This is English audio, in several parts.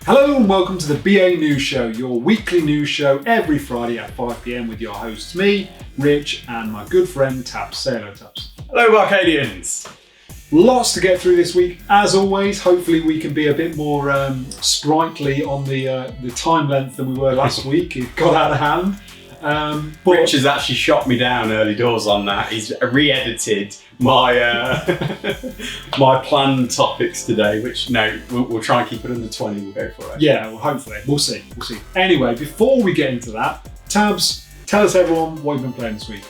Hello and welcome to the BA News Show, your weekly news show every Friday at 5 PM with your hosts, me, Rich, and my good friend Tabs. Say hello, Tabs. Hello, BArcadians. Lots to get through this week. As always, hopefully we can be a bit more sprightly on the time length than we were last week. It got out of hand. Rich has actually shot me down early doors on that. He's re-edited my my planned topics today, which we'll try and keep it under 20. We'll go for it. Yeah, well, hopefully. We'll see. Anyway, before we get into that, Tabs, tell us everyone what you've been playing this week.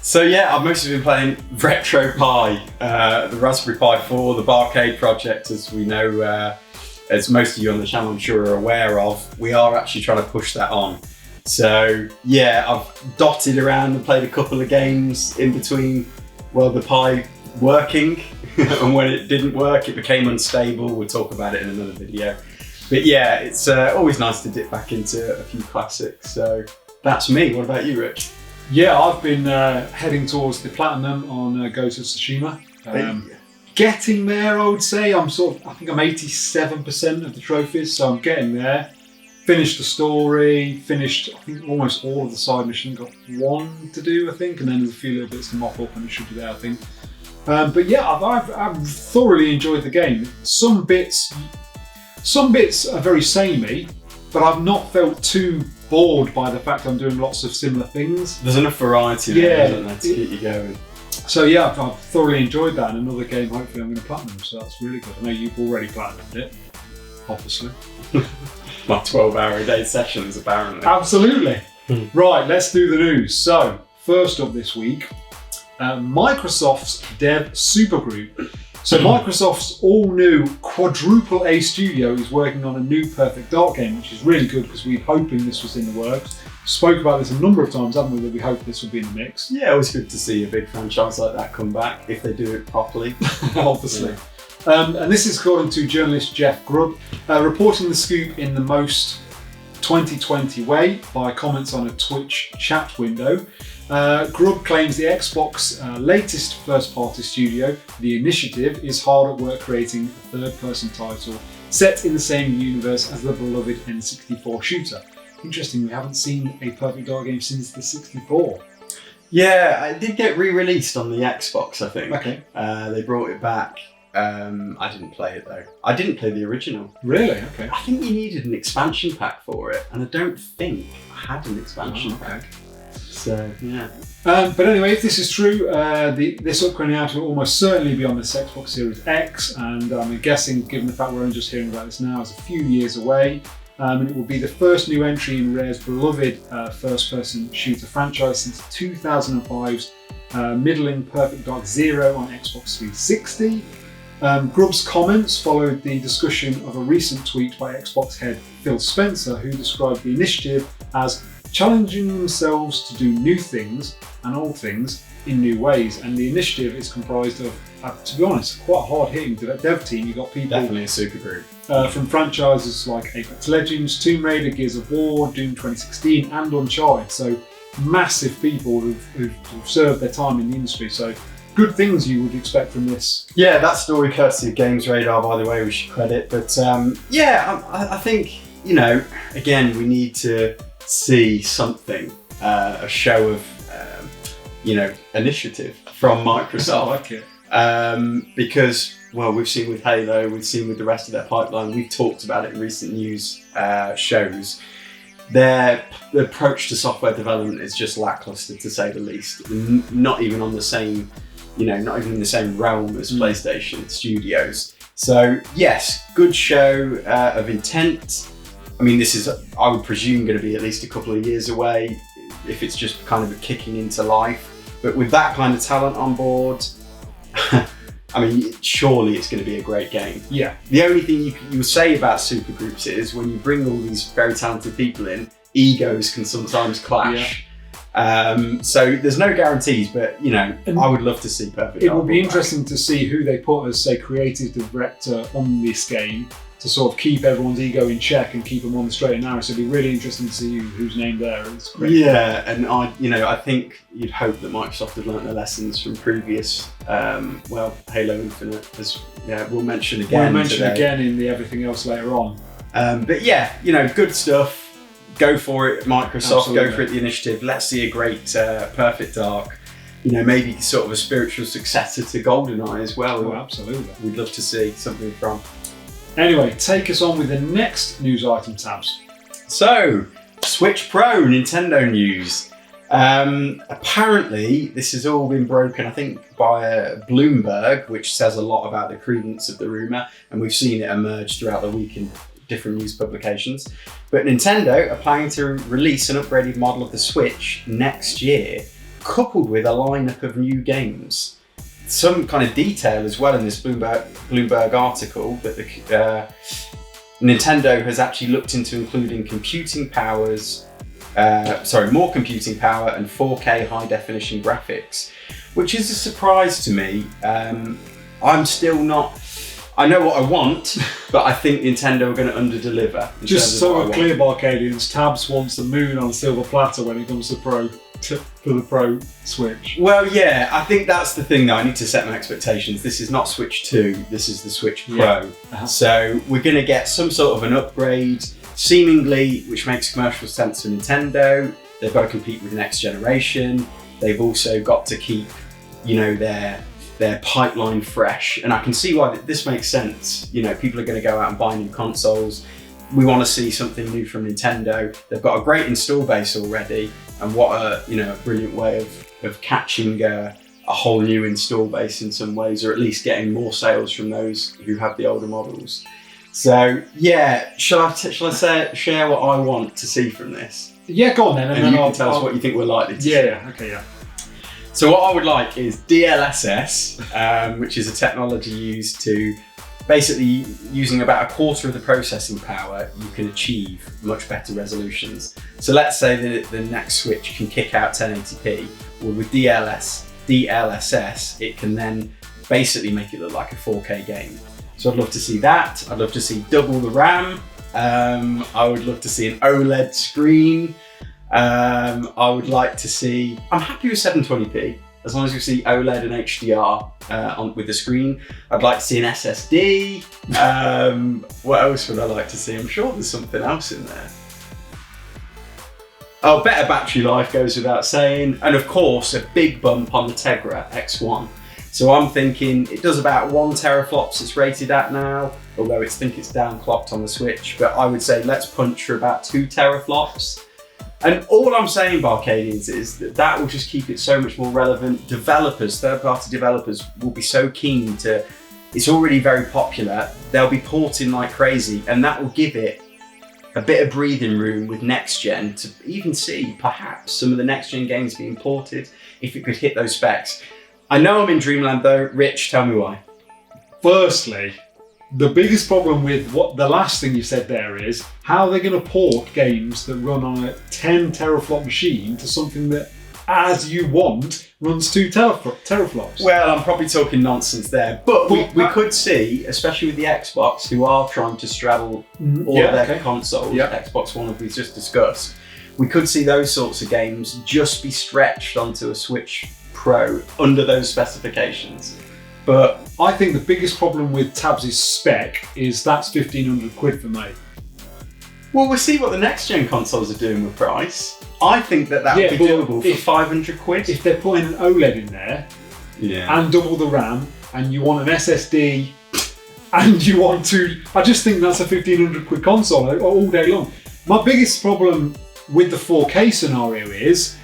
So yeah, I've mostly been playing RetroPie, the Raspberry Pi 4, the Barcade project, as we know, as most of you on the channel I'm sure are aware of. We are actually trying to push that on. So yeah, I've dotted around and played a couple of games in between, well, the Pi working and when it didn't work, it became unstable. We'll talk about it in another video. But yeah, it's always nice to dip back into a few classics. So that's me. What about you, Rich? Yeah, I've been heading towards the Platinum on Ghost of Tsushima. Getting there, I would say. I think I'm 87% of the trophies, so I'm getting there. Finished the story, finished I think almost all of the side missions, got one to do I think, and then there's a few little bits to mop up and it should be there I think. But yeah, I've thoroughly enjoyed the game. Some bits are very samey, but I've not felt too bored by the fact I'm doing lots of similar things. There's enough variety there, isn't there, to keep you going. So yeah, I've thoroughly enjoyed that, and another game hopefully I'm going to platinum, so that's really good. I know you've already platinumed it, obviously. My 12-hour-a-day sessions, apparently. Absolutely. Right, let's do the news. So, first up this week, Microsoft's dev supergroup. So Microsoft's all-new quadruple A studio is working on a new Perfect Dark game, which is really good because we're hoping this was in the works. Spoke about this a number of times, haven't we, that we hope this will be in the mix. Yeah, it was good to see a big franchise like that come back, if they do it properly. Obviously. Yeah. And this is according to journalist Jeff Grubb, reporting the scoop in the most 2020 way by comments on a Twitch chat window. Grubb claims the Xbox latest first-party studio, The Initiative, is hard at work creating a third-person title set in the same universe as the beloved N64 shooter. Interesting, we haven't seen a Perfect Dark game since the 64. Yeah, it did get re-released on the Xbox, I think. Okay. They brought it back. I didn't play it though. I didn't play the original. Really? Okay. I think you needed an expansion pack for it, and I don't think I had an expansion pack. So yeah. But anyway, if this is true, this upcoming out will almost certainly be on this Xbox Series X, and I'm guessing, given the fact we're only just hearing about this now, it's a few years away. And it will be the first new entry in Rare's beloved first-person shooter franchise since 2005's middling Perfect Dark Zero on Xbox 360. Grubb's comments followed the discussion of a recent tweet by Xbox head Phil Spencer, who described the initiative as challenging themselves to do new things and old things in new ways. And the initiative is comprised of, to be honest, quite a hard-hitting dev team. You've got people definitely a supergroup from franchises like Apex Legends, Tomb Raider, Gears of War, Doom 2016, and Uncharted. So massive people who've served their time in the industry. So good things you would expect from this. Yeah, that story courtesy of Games Radar, by the way, we should credit. But yeah, I think, again, we need to see something, a show of, initiative from Microsoft. I like it. Because, well, we've seen with Halo, we've seen with the rest of their pipeline, we've talked about it in recent news shows. Their approach to software development is just lackluster, to say the least. Not even on the same, not even in the same realm as PlayStation Studios. So yes, good show of intent. I mean, this is, I would presume, going to be at least a couple of years away, if it's just kind of kicking into life. But with that kind of talent on board, I mean, surely it's going to be a great game. Yeah. The only thing you say about supergroups is when you bring all these very talented people in, egos can sometimes clash. Yeah. So there's no guarantees, but I would love to see Perfect Dark. It will be interesting to see who they put as, say, creative director on this game to sort of keep everyone's ego in check and keep them on the straight and narrow. So it'll be really interesting to see who's named there. It's great. Yeah, and I think you'd hope that Microsoft had learnt their lessons from previous, Halo Infinite, as we'll mention again. We'll mention again in the everything else later on. But yeah, good stuff. Go for it, Microsoft. Absolutely. Go for it, the initiative. Let's see a great Perfect Dark. Maybe sort of a spiritual successor to GoldenEye as well. Oh, absolutely. We'd love to see something from. Anyway, take us on with the next news item, Tabs. So, Switch Pro, Nintendo news. Apparently, this has all been broken, I think, by Bloomberg, which says a lot about the credence of the rumour, and we've seen it emerge throughout the week in different news publications. But Nintendo are planning to release an upgraded model of the Switch next year, coupled with a lineup of new games. Some kind of detail as well in this Bloomberg article that Nintendo has actually looked into including more computing power and 4K high definition graphics, which is a surprise to me. I'm still not. I know what I want, but I think Nintendo are going to under-deliver. Just so we're clear, Barcadians, Tabs wants the moon on a silver platter when it comes to for the Pro Switch. Well, yeah, I think that's the thing though. I need to set my expectations. This is not Switch 2, this is the Switch Pro. Yeah. Uh-huh. So we're going to get some sort of an upgrade, seemingly, which makes commercial sense for Nintendo. They've got to compete with next generation. They've also got to keep, their pipeline fresh. And I can see why this makes sense. People are going to go out and buy new consoles. We want to see something new from Nintendo. They've got a great install base already. And what a brilliant way of catching a whole new install base in some ways, or at least getting more sales from those who have the older models. So yeah, shall I share what I want to see from this? Yeah, go on then, and then you can tell us what you think we're likely to see. Yeah, okay, yeah. So what I would like is DLSS, which is a technology used to basically, using about a quarter of the processing power, you can achieve much better resolutions. So let's say that the next Switch can kick out 1080p. Well, with DLSS, it can then basically make it look like a 4K game. So I'd love to see that. I'd love to see double the RAM. I would love to see an OLED screen. I would like to see. I'm happy with 720p as long as you see OLED and HDR with the screen. I'd like to see an SSD. What else would I like to see? I'm sure there's something else in there. Oh, better battery life goes without saying, and of course a big bump on the Tegra X1. So I'm thinking it does about 1 teraflops it's rated at now, although I think it's downclocked on the Switch, but I would say let's punch for about 2 teraflops. And all I'm saying, Barcadians, is that will just keep it so much more relevant. Developers, third-party developers, will be so keen to, it's already very popular, they'll be porting like crazy, and that will give it a bit of breathing room with next gen to even see perhaps some of the next gen games being ported if it could hit those specs. I know I'm in dreamland though. Rich, tell me why. Firstly, the biggest problem with what the last thing you said there is how they're going to port games that run on a 10 teraflop machine to something that, as you want, runs 2 teraflops. Well, I'm probably talking nonsense there, but we could see, especially with the Xbox, who are trying to straddle all of their consoles, Xbox One, as we've just discussed, we could see those sorts of games just be stretched onto a Switch Pro under those specifications. But I think the biggest problem with Tabs' spec is that's 1,500 quid for me. Well, we'll see what the next gen consoles are doing with price. I think that would be doable for 500 quid. If they're putting an OLED in there and double the RAM, and you want an SSD, and you want to, I just think that's a 1,500 quid console all day long. My biggest problem with the 4K scenario is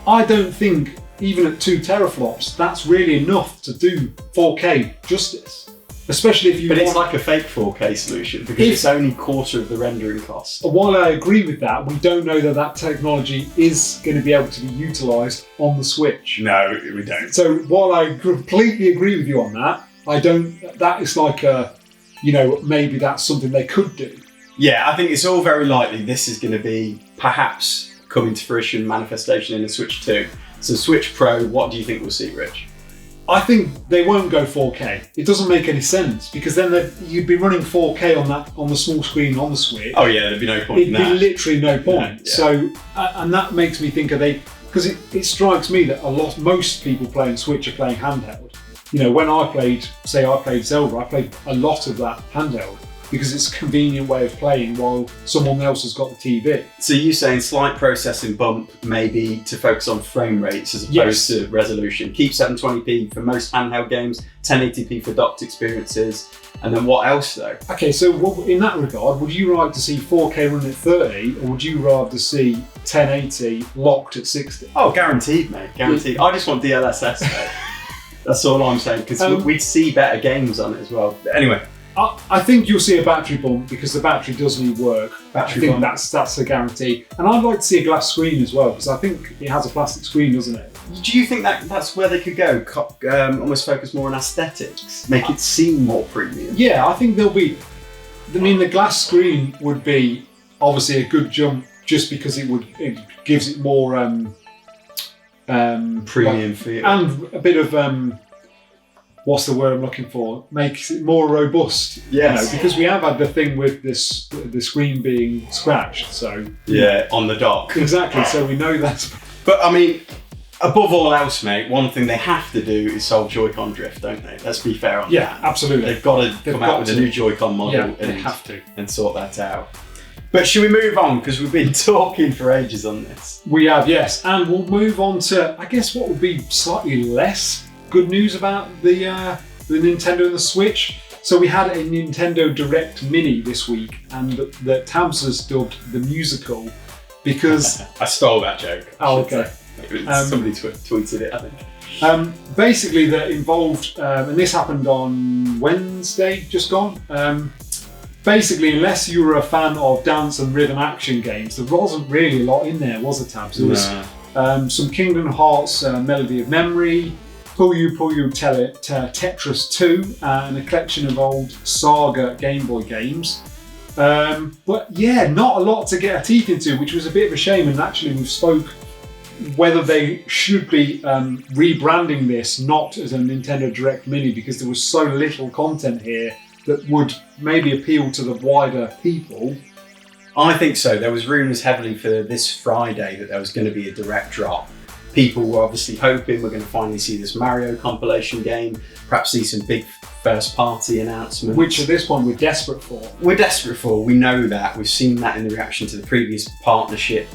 I don't think even at 2 teraflops that's really enough to do 4K justice. Especially if you But it's like a fake 4K solution because it's only quarter of the rendering cost. While I agree with that, we don't know that technology is going to be able to be utilised on the Switch. No, we don't. So while I completely agree with you on that, that is like maybe that's something they could do. Yeah, I think it's all very likely this is going to be perhaps coming to fruition, manifestation in the Switch 2. So Switch Pro, what do you think we'll see, Rich? I think they won't go 4K. It doesn't make any sense because then you'd be running 4K on the small screen on the Switch. Oh yeah, there'd be no point in that. It'd be literally no point. Yeah. So, and that makes me think because it strikes me that most people playing Switch are playing handheld. When I played Zelda, I played a lot of that handheld. because it's a convenient way of playing while someone else has got the TV. So you're saying slight processing bump maybe to focus on frame rates as opposed to resolution. Keep 720p for most handheld games, 1080p for docked experiences, and then what else though? Okay, so in that regard, would you like to see 4K running at 30, or would you rather see 1080 locked at 60? Oh, guaranteed, mate, guaranteed. I just want DLSS, mate. That's all I'm saying, because we'd see better games on it as well. But anyway. I think you'll see a battery bump because the battery does need work. I think that's a guarantee. And I'd like to see a glass screen as well, because I think it has a plastic screen, doesn't it? Do you think that's where they could go? Almost focus more on aesthetics, make it seem more premium? Yeah, I think there'll be. I mean, the glass screen would be obviously a good jump, just because it gives it more premium feel and a bit of what's the word I'm looking for? Makes it more robust. Yes. Because we have had the thing with the screen being scratched. So yeah, on the dock. Exactly. So we know that's. But I mean, above all else, mate, one thing they have to do is solve Joy-Con drift, don't they? Let's be fair on that. Yeah, absolutely. They've got to come out with a new Joy-Con model. Yeah, they have to. And sort that out. But should we move on? Because we've been talking for ages on this. We have, yes. And we'll move on to, I guess, what would be slightly less good news about the Nintendo and the Switch. So we had a Nintendo Direct Mini this week, and that Tabs has dubbed the musical because... I stole that joke. Oh, okay. Somebody tweeted it, I think. Basically, that involved, and this happened on Wednesday, just gone. Basically, unless you were a fan of dance and rhythm action games, there wasn't really a lot in there, was there, Tabs? There was some Kingdom Hearts Melody of Memory, Puyo Puyo Tetris 2, and a collection of old Saga Game Boy games. But yeah, not a lot to get our teeth into, which was a bit of a shame. And actually, we've spoke whether they should be rebranding this not as a Nintendo Direct Mini, because there was so little content here that would maybe appeal to the wider people. I think so. There was rumours heavily for this Friday that there was going to be a direct drop. People were obviously hoping we're going to finally see this Mario compilation game, perhaps see some big first-party announcements. Which at this point we're desperate for. We're desperate for, we know that. We've seen that in the reaction to the previous partnership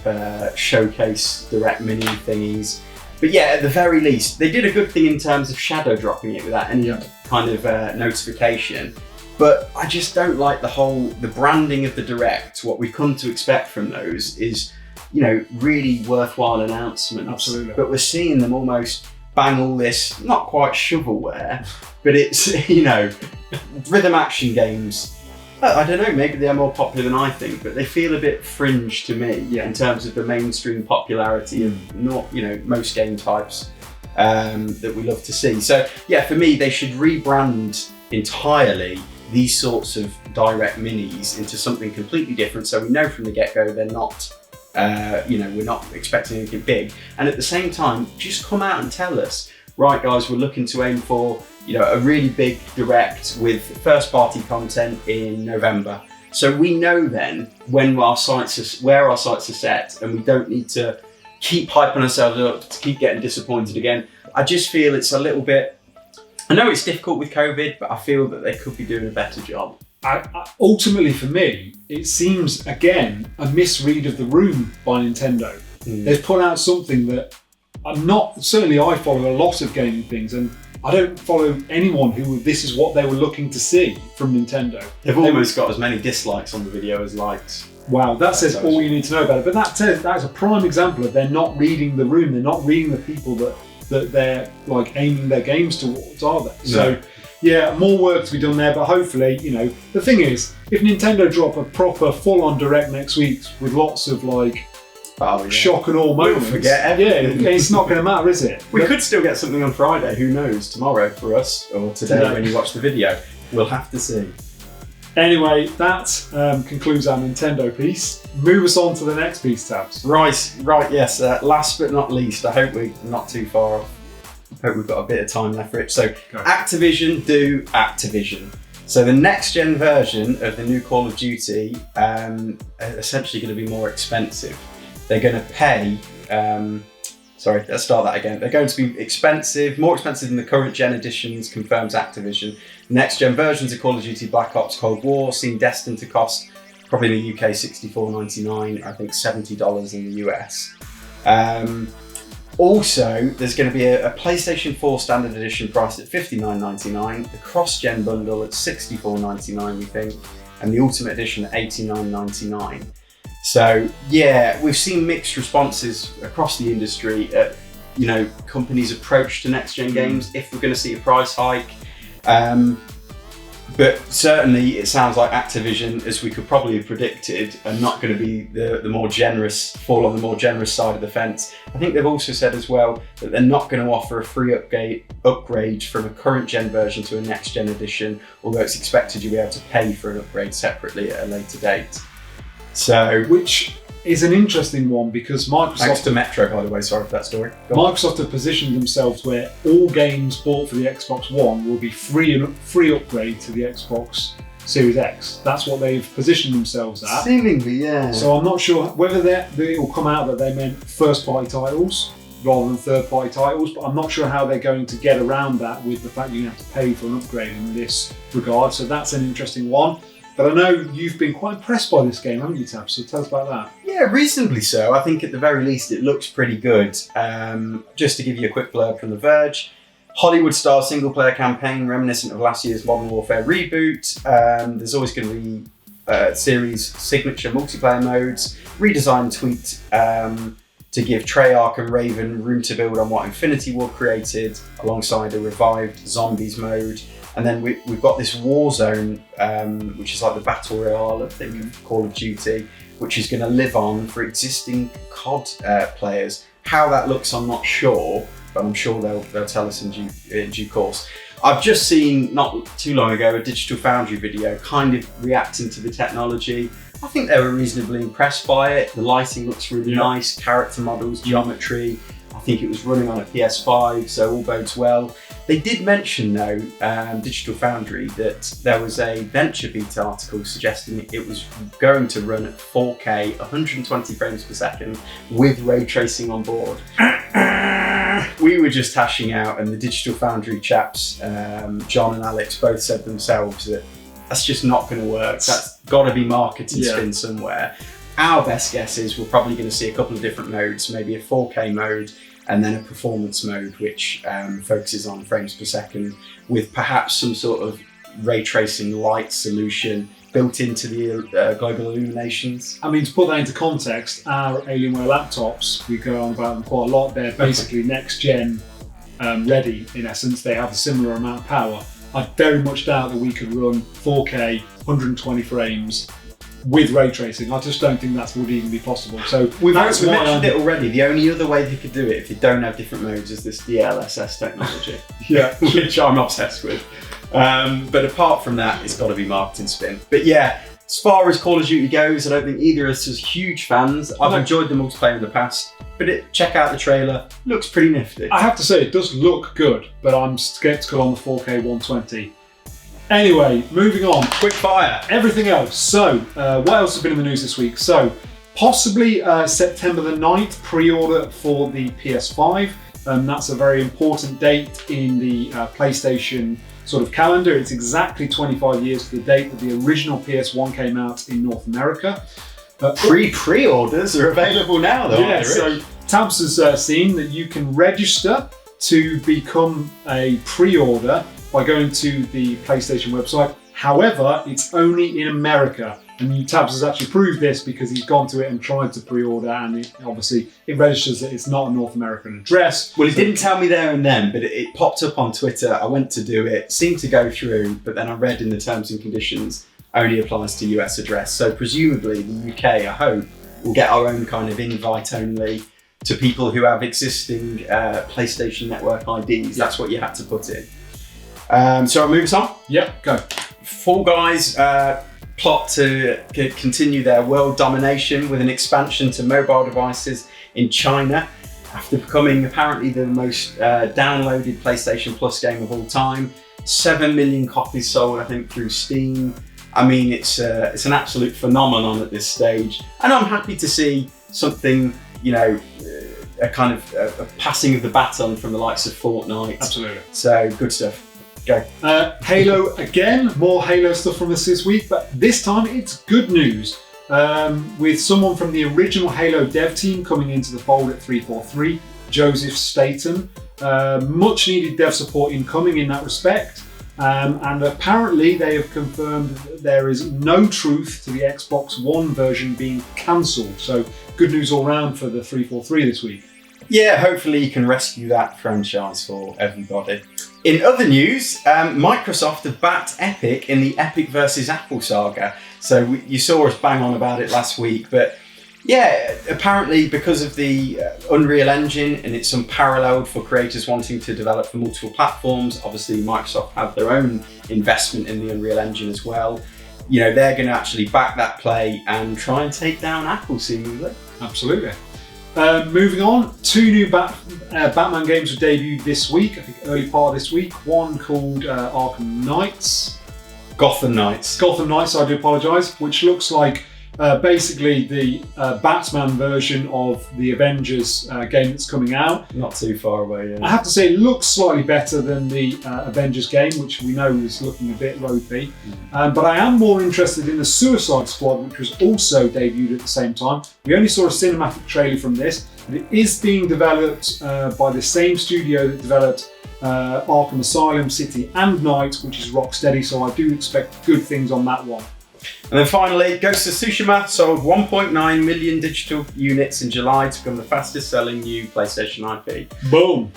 showcase direct mini thingies. But yeah, at the very least, they did a good thing in terms of shadow dropping it without any kind of notification. But I just don't like the branding of the Direct. What we've come to expect from those is, really worthwhile announcements. Absolutely. But we're seeing them almost bang all this, not quite shovelware, but it's, rhythm action games. I don't know, maybe they're more popular than I think, but they feel a bit fringe to me in terms of the mainstream popularity of most game types that we love to see. So yeah, for me, they should rebrand entirely these sorts of direct minis into something completely different, so we know from the get-go they're not, we're not expecting anything big. And at the same time, just come out and tell us, right guys, we're looking to aim for a really big direct with first-party content in November. So we know then where our sights are set, and we don't need to keep hyping ourselves up to keep getting disappointed again. I just feel it's a little bit. I know it's difficult with COVID, but I feel that they could be doing a better job. Ultimately, for me, it seems, again, a misread of the room by Nintendo. They've put out something that certainly I follow a lot of gaming things, and I don't follow anyone who this is what they were looking to see from Nintendo. They've almost got as many dislikes on the video as likes. Wow, that says all you need to know about it. But that is a prime example of they're not reading the room, they're not reading the people that they're aiming their games towards, are they? So yeah, more work to be done there, but hopefully, the thing is, if Nintendo drop a proper full-on direct next week with lots of shock and awe moments, we'll forget everything. Yeah, it's not going to matter, is it? We could still get something on Friday, who knows, tomorrow for us, or today when you watch the video. We'll have to see. Anyway, that concludes our Nintendo piece. Move us on to the next piece, Tabs. Right, yes. Last but not least, I hope we're not too far off. I hope we've got a bit of time left for it. So, Activision do Activision. So the next gen version of the new Call of Duty essentially going to be more expensive. They're going to pay Sorry, let's start that again. They're going to be expensive, more expensive than the current gen editions, confirms Activision. Next gen versions of Call of Duty Black Ops Cold War seem destined to cost probably in the UK $64.99, I think $70 in the US. Also, there's going to be a PlayStation 4 Standard Edition priced at $59.99, the cross-gen bundle at $64.99, we think, and the Ultimate Edition at $89.99. So yeah, we've seen mixed responses across the industry at, companies' approach to next-gen games, if we're going to see a price hike. But certainly it sounds like Activision, as we could probably have predicted, are not going to be the more generous, fall on the more generous side of the fence. I think they've also said as well that they're not going to offer a free upgrade from a current gen version to a next gen edition, although it's expected you'll be able to pay for an upgrade separately at a later date. So, which is an interesting one because Microsoft... Thanks to Metro, by the way, sorry for that story. Microsoft have positioned themselves where all games bought for the Xbox One will be free upgrade to the Xbox Series X. That's what they've positioned themselves at. Seemingly, yeah. So I'm not sure whether it will come out that they meant first-party titles rather than third-party titles, but I'm not sure how they're going to get around that with the fact you're going to have to pay for an upgrade in this regard. So that's an interesting one. But I know you've been quite impressed by this game, haven't you, Tab? So tell us about that. Yeah, reasonably so. I think at the very least it looks pretty good. Just to give you a quick blurb from The Verge, Hollywood-style single-player campaign reminiscent of last year's Modern Warfare reboot. There's always going to be series signature multiplayer modes, redesigned tweaked to give Treyarch and Raven room to build on what Infinity Ward created, alongside a revived zombies mode. And then we've got this Warzone, which is like the Battle Royale, I think, of Call of Duty, which is going to live on for existing COD players. How that looks, I'm not sure, but I'm sure they'll tell us in due course. I've just seen, not too long ago, a Digital Foundry video kind of reacting to the technology. I think they were reasonably impressed by it. The lighting looks really nice, character models, geometry. I think it was running on a PS5, so all bodes well. They did mention, though, Digital Foundry, that there was a VentureBeat article suggesting it was going to run at 4K, 120 frames per second, with ray tracing on board. We were just hashing out, and the Digital Foundry chaps, John and Alex, both said themselves that that's just not going to work. That's got to be marketed spin somewhere. Our best guess is we're probably going to see a couple of different modes, maybe a 4K mode, and then a performance mode which focuses on frames per second with perhaps some sort of ray tracing light solution built into the global illuminations. I mean, to put that into context, our Alienware laptops, we go on about them quite a lot, they're basically next gen ready in essence. They have a similar amount of power. I very much doubt that we could run 4K, 120 frames with ray tracing. I just don't think that would even be possible. So we've mentioned it already. The only other way they could do it if you don't have different modes is this DLSS technology, which I'm obsessed with. But apart from that, it's got to be marketing spin. But yeah, as far as Call of Duty goes, I don't think either of us is huge fans. I've enjoyed the multiplayer in the past, but check out the trailer. Looks pretty nifty. I have to say, it does look good, but I'm sceptical on the 4K 120. Anyway, moving on. Quick fire. Everything else. So, what else has been in the news this week? So, possibly September the 9th, pre-order for the PS5. That's a very important date in the PlayStation sort of calendar. It's exactly 25 years to the date that the original PS1 came out in North America. Pre-orders are available now, though. Yeah, so Tabs has seen that you can register to become a pre-order by going to the PlayStation website. However, it's only in America. And Tabs has actually proved this because he's gone to it and tried to pre-order, and it registers that it's not a North American address. Well, he didn't tell me there and then, but it popped up on Twitter. I went to do it, seemed to go through, but then I read in the terms and conditions, only applies to US address. So presumably the UK, I hope, will get our own kind of invite only to people who have existing PlayStation Network IDs. That's what you have to put in. So I'll move us on? Yep, go. Fall Guys plot to continue their world domination with an expansion to mobile devices in China after becoming apparently the most downloaded PlayStation Plus game of all time. 7 million copies sold, I think, through Steam. I mean, it's an absolute phenomenon at this stage, and I'm happy to see something, a kind of a passing of the baton from the likes of Fortnite. Absolutely. So good stuff. Go. Halo again, more Halo stuff from us this week, but this time it's good news. With someone from the original Halo dev team coming into the fold at 343, Joseph Staten. Much needed dev support incoming in that respect. And apparently they have confirmed that there is no truth to the Xbox One version being cancelled. So good news all round for the 343 this week. Yeah, hopefully you can rescue that franchise for everybody. In other news, Microsoft have backed Epic in the Epic versus Apple saga. So you saw us bang on about it last week, but yeah, apparently because of the Unreal Engine and it's unparalleled for creators wanting to develop for multiple platforms. Obviously Microsoft have their own investment in the Unreal Engine as well. You know, they're going to actually back that play and try and take down Apple seemingly. Absolutely. Moving on, 2 new Batman games were debuted this week, I think early part of this week. One called Arkham Knights. Gotham Knights. Gotham Knights, I do apologise, which looks like basically the Batman version of the Avengers game that's coming out. Not too far away, yeah. I have to say it looks slightly better than the Avengers game, which we know is looking a bit ropey. But I am more interested in the Suicide Squad, which was also debuted at the same time. We only saw a cinematic trailer from this, but it is being developed by the same studio that developed Arkham Asylum, City and Night, which is Rocksteady, so I do expect good things on that one. And then finally, Ghost of Tsushima sold 1.9 million digital units in July to become the fastest selling new PlayStation IP. Boom!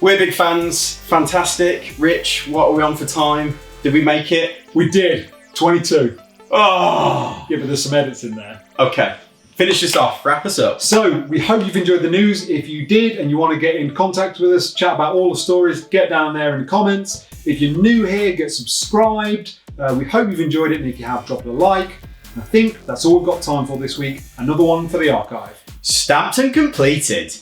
We're big fans, fantastic. Rich, what are we on for time? Did we make it? We did, 22. Oh! Yeah, but there's some edits in there. Okay, finish us off, wrap us up. So, we hope you've enjoyed the news. If you did and you want to get in contact with us, chat about all the stories, get down there in the comments. If you're new here, get subscribed. We hope you've enjoyed it, and if you have, drop a like. And I think that's all we've got time for this week. Another one for the archive. Stamped and completed.